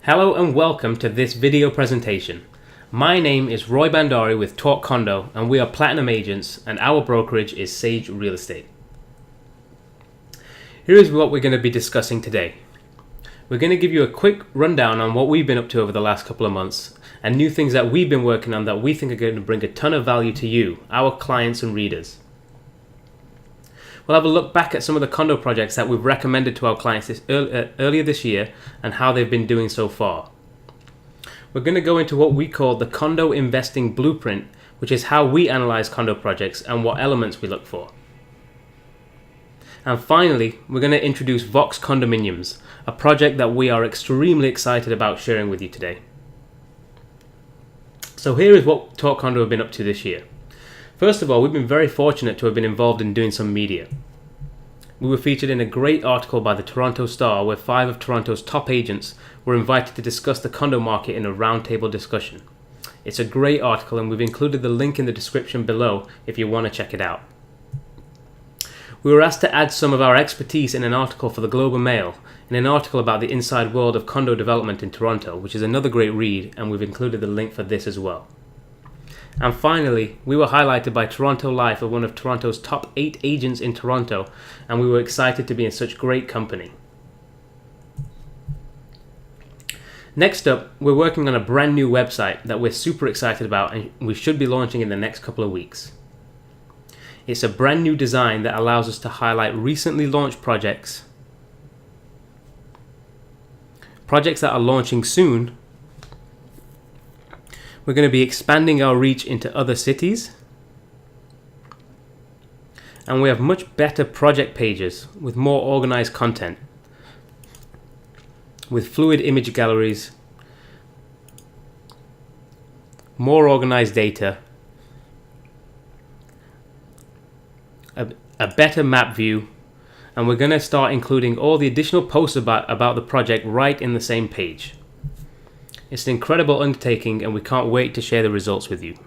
Hello and welcome to this video presentation. My name is Roy Bandari with Talk Condo and we are Platinum Agents and our brokerage is Sage Real Estate. Here is what we're going to be discussing today. We're going to give you a quick rundown on what we've been up to over the last couple of months and new things that we've been working on that we think are going to bring a ton of value to you, our clients and readers. We'll have a look back at some of the condo projects that we've recommended to our clients earlier this year and how they've been doing so far. We're going to go into what we call the condo investing blueprint, which is how we analyze condo projects and what elements we look for. And finally, we're going to introduce VOX Condominiums, a project that we are extremely excited about sharing with you today. So here is what Talk Condo have been up to this year. First of all, we've been very fortunate to have been involved in doing some media. We were featured in a great article by the Toronto Star where 5 of Toronto's top agents were invited to discuss the condo market in a roundtable discussion. It's a great article and we've included the link in the description below if you want to check it out. We were asked to add some of our expertise in an article for the Globe and Mail, in an article about the inside world of condo development in Toronto, which is another great read, and we've included the link for this as well. And finally, we were highlighted by Toronto Life as one of Toronto's top 8 agents in Toronto, and we were excited to be in such great company. Next up, we're working on a brand new website that we're super excited about and we should be launching in the next couple of weeks. It's a brand new design that allows us to highlight recently launched projects that are launching soon. We're going to be expanding our reach into other cities. And we have much better project pages with more organized content, with fluid image galleries, more organized data, a better map view, and we're going to start including all the additional posts about the project right in the same page. It's an incredible undertaking and we can't wait to share the results with you.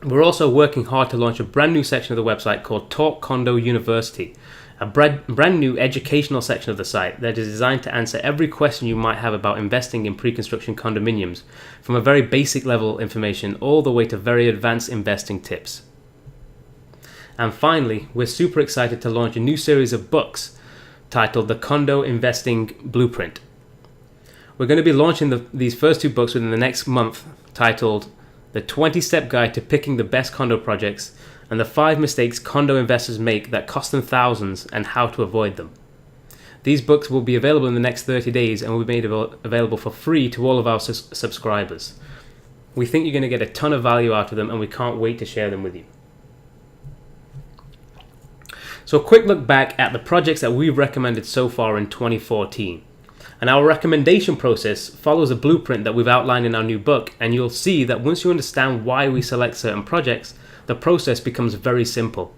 We're also working hard to launch a brand new section of the website called Talk Condo University, a brand new educational section of the site that is designed to answer every question you might have about investing in pre-construction condominiums, from a very basic level information all the way to very advanced investing tips. And finally, we're super excited to launch a new series of books titled The Condo Investing Blueprint. We're going to be launching these first 2 books within the next month, titled The 20-Step Guide to Picking the Best Condo Projects and the 5 Mistakes Condo Investors Make That Cost Them Thousands and How to Avoid Them. These books will be available in the next 30 days and will be made available for free to all of our subscribers. We think you're going to get a ton of value out of them and we can't wait to share them with you. So a quick look back at the projects that we've recommended so far in 2014. And our recommendation process follows a blueprint that we've outlined in our new book, and you'll see that once you understand why we select certain projects, the process becomes very simple.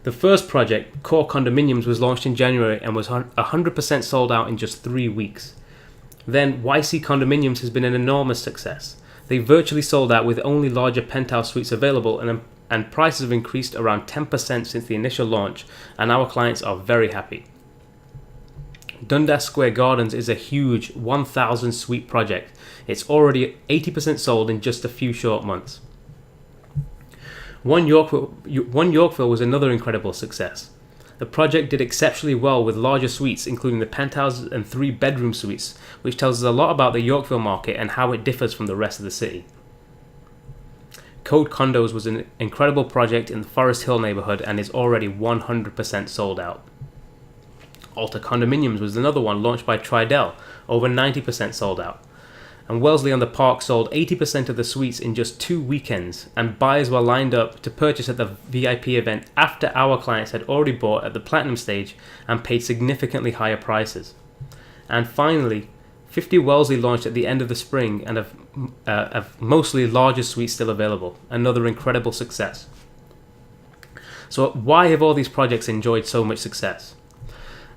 The first project, Core Condominiums, was launched in January and was 100% sold out in just 3 weeks. Then YC Condominiums has been an enormous success. They virtually sold out with only larger penthouse suites available, and prices have increased around 10% since the initial launch, and our clients are very happy. Dundas Square Gardens is a huge 1,000 suite project. It's already 80% sold in just a few short months. One Yorkville was another incredible success. The project did exceptionally well with larger suites, including the penthouses and 3 bedroom suites, which tells us a lot about the Yorkville market and how it differs from the rest of the city. Code Condos was an incredible project in the Forest Hill neighborhood and is already 100% sold out. Alta Condominiums was another one launched by Tridel, over 90% sold out. And Wellesley on the Park sold 80% of the suites in just 2 weekends, and buyers were lined up to purchase at the VIP event after our clients had already bought at the Platinum stage and paid significantly higher prices. And finally, 50 Wellesley launched at the end of the spring and have mostly larger suites still available, another incredible success. So why have all these projects enjoyed so much success?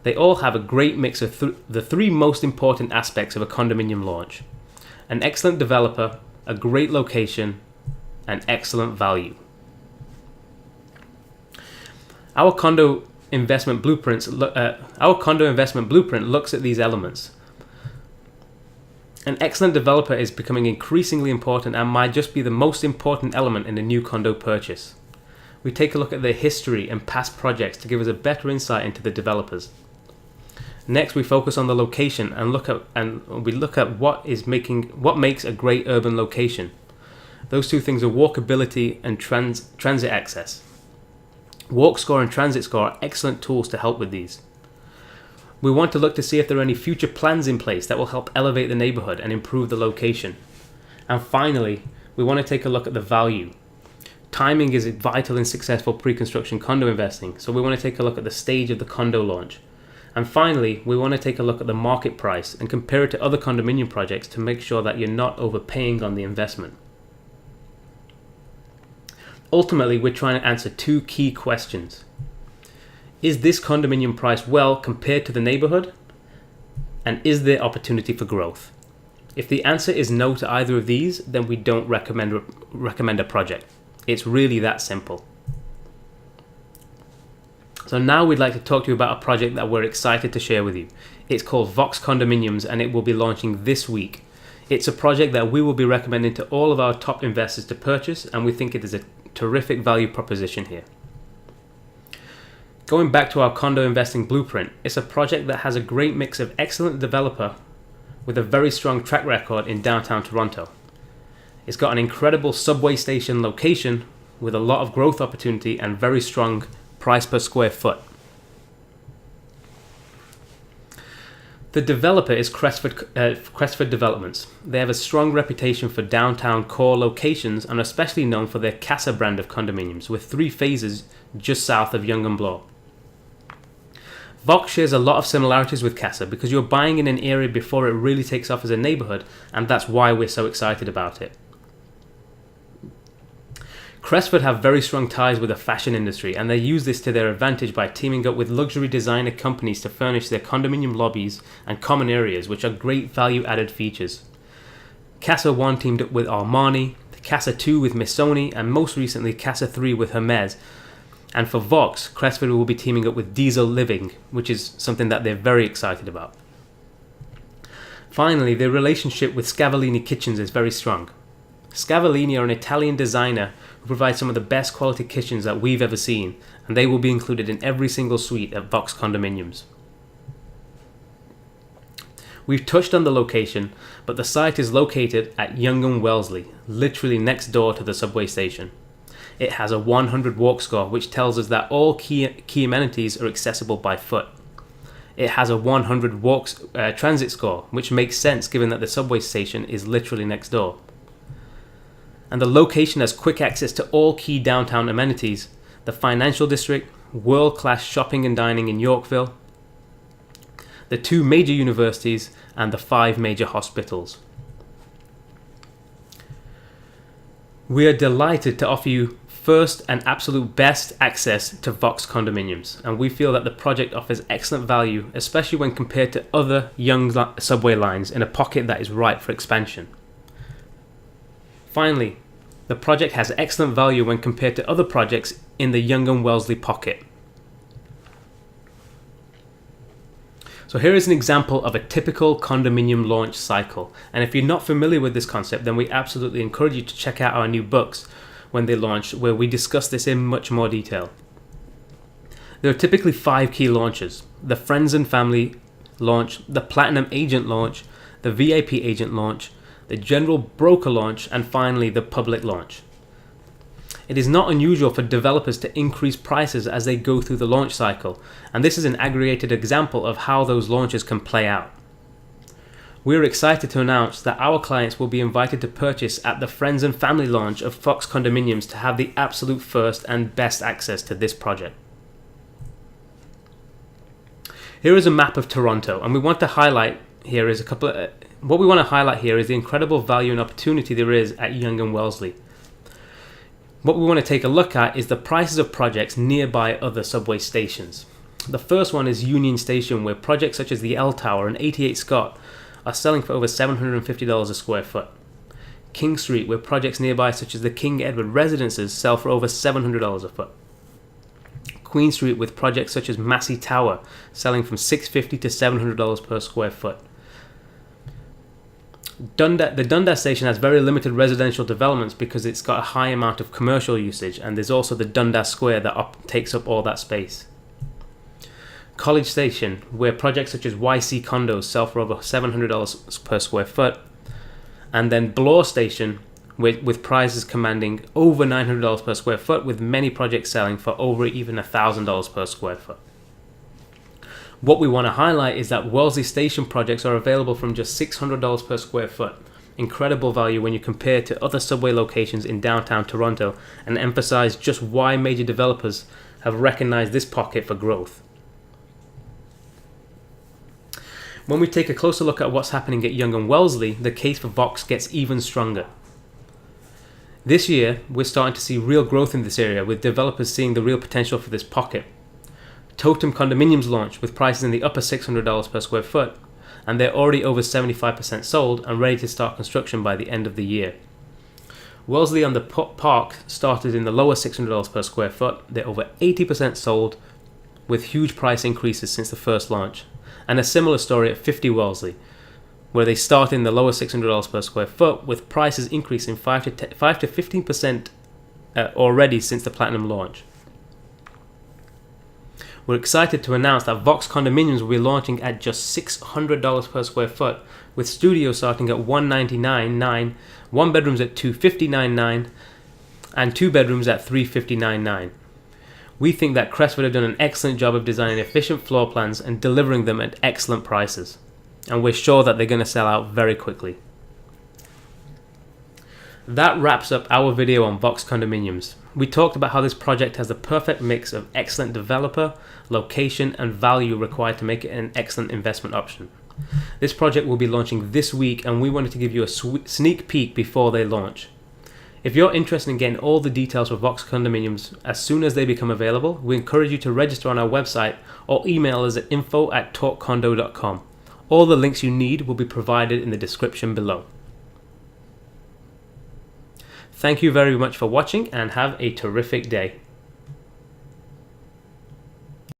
They all have a great mix of the 3 most important aspects of a condominium launch: an excellent developer, a great location, and excellent value. Our condo investment blueprint looks at these elements. An excellent developer is becoming increasingly important and might just be the most important element in a new condo purchase. We take a look at their history and past projects to give us a better insight into the developers. Next, we focus on the location and look at what makes a great urban location. Those two things are walkability and transit access. Walk Score and Transit Score are excellent tools to help with these. We want to look to see if there are any future plans in place that will help elevate the neighborhood and improve the location. And finally, we want to take a look at the value. Timing is vital in successful pre-construction condo investing, so we want to take a look at the stage of the condo launch. And finally, we want to take a look at the market price and compare it to other condominium projects to make sure that you're not overpaying on the investment. Ultimately, we're trying to answer two key questions. Is this condominium priced well compared to the neighborhood? And is there opportunity for growth? If the answer is no to either of these, then we don't recommend a project. It's really that simple. So now we'd like to talk to you about a project that we're excited to share with you. It's called VOX Condominiums and it will be launching this week. It's a project that we will be recommending to all of our top investors to purchase, and we think it is a terrific value proposition here. Going back to our condo investing blueprint, it's a project that has a great mix of excellent developer with a very strong track record in downtown Toronto. It's got an incredible subway station location with a lot of growth opportunity and very strong price per square foot. The developer is Crestford Developments. They have a strong reputation for downtown core locations and are especially known for their Casa brand of condominiums with 3 phases just south of Yonge and Bloor. VOX shares a lot of similarities with Casa because you're buying in an area before it really takes off as a neighborhood, and that's why we're so excited about it. Crestford have very strong ties with the fashion industry, and they use this to their advantage by teaming up with luxury designer companies to furnish their condominium lobbies and common areas, which are great value-added features. Casa 1 teamed up with Armani, Casa 2 with Missoni, and most recently Casa 3 with Hermes. And for VOX, Crestford will be teaming up with Diesel Living, which is something that they're very excited about. Finally, their relationship with Scavallini Kitchens is very strong. Scavallini are an Italian designer who provides some of the best quality kitchens that we've ever seen, and they will be included in every single suite at VOX Condominiums. We've touched on the location, but the site is located at Yonge and Wellesley, literally next door to the subway station. It has a 100 walk score, which tells us that all key amenities are accessible by foot. It has a 100 transit score, which makes sense given that the subway station is literally next door. And the location has quick access to all key downtown amenities, the financial district, world-class shopping and dining in Yorkville, the 2 major universities, and the 5 major hospitals. We are delighted to offer you first and absolute best access to VOX Condominiums, and we feel that the project offers excellent value, especially when compared to other young subway lines in a pocket that is ripe for expansion. Finally, the project has excellent value when compared to other projects in the Yonge and Wellesley pocket. So here is an example of a typical condominium launch cycle, and if you're not familiar with this concept, then we absolutely encourage you to check out our new books when they launch, where we discuss this in much more detail. There are typically 5 key launches: the friends and family launch, the platinum agent launch, the VIP agent launch, the general broker launch, and finally the public launch. It is not unusual for developers to increase prices as they go through the launch cycle, and this is an aggregated example of how those launches can play out. We are excited to announce that our clients will be invited to purchase at the Friends and Family launch of VOX Condominiums to have the absolute first and best access to this project. Here is a map of Toronto, and what we want to highlight here is the incredible value and opportunity there is at Yonge and Wellesley. What we want to take a look at is the prices of projects nearby other subway stations. The first one is Union Station, where projects such as the L Tower and 88 Scott are selling for over $750 a square foot. King Street, where projects nearby such as the King Edward Residences sell for over $700 a foot. Queen Street, with projects such as Massey Tower selling from $650 to $700 per square foot. The Dundas station has very limited residential developments because it's got a high amount of commercial usage, and there's also the Dundas Square that takes up all that space. College Station, where projects such as YC condos sell for over $700 per square foot, and then Bloor Station, with prices commanding over $900 per square foot, with many projects selling for over even $1,000 per square foot. What we want to highlight is that Wellesley Station projects are available from just $600 per square foot. Incredible value when you compare to other subway locations in downtown Toronto, and emphasize just why major developers have recognized this pocket for growth. When we take a closer look at what's happening at Yonge and Wellesley, the case for VOX gets even stronger. This year, we're starting to see real growth in this area, with developers seeing the real potential for this pocket. Totem Condominiums launched with prices in the upper $600 per square foot, and they're already over 75% sold and ready to start construction by the end of the year. Wellesley on the Park started in the lower $600 per square foot. They're over 80% sold, with huge price increases since the first launch. And a similar story at 50 Wellesley, where they start in the lower $600 per square foot, with prices increasing 5 to 15% already since the Platinum launch. We're excited to announce that VOX Condominiums will be launching at just $600 per square foot, with studios starting at $199.9, one bedrooms at $259.9, and two bedrooms at $359.9. We think that Crestwood have done an excellent job of designing efficient floor plans and delivering them at excellent prices, and we're sure that they're going to sell out very quickly. That wraps up our video on VOX Condominiums. We talked about how this project has the perfect mix of excellent developer, location, and value required to make it an excellent investment option. This project will be launching this week, and we wanted to give you a sneak peek before they launch. If you're interested in getting all the details for VOX Condominiums as soon as they become available, we encourage you to register on our website or email us at info@talkcondo.com. All the links you need will be provided in the description below. Thank you very much for watching, and have a terrific day.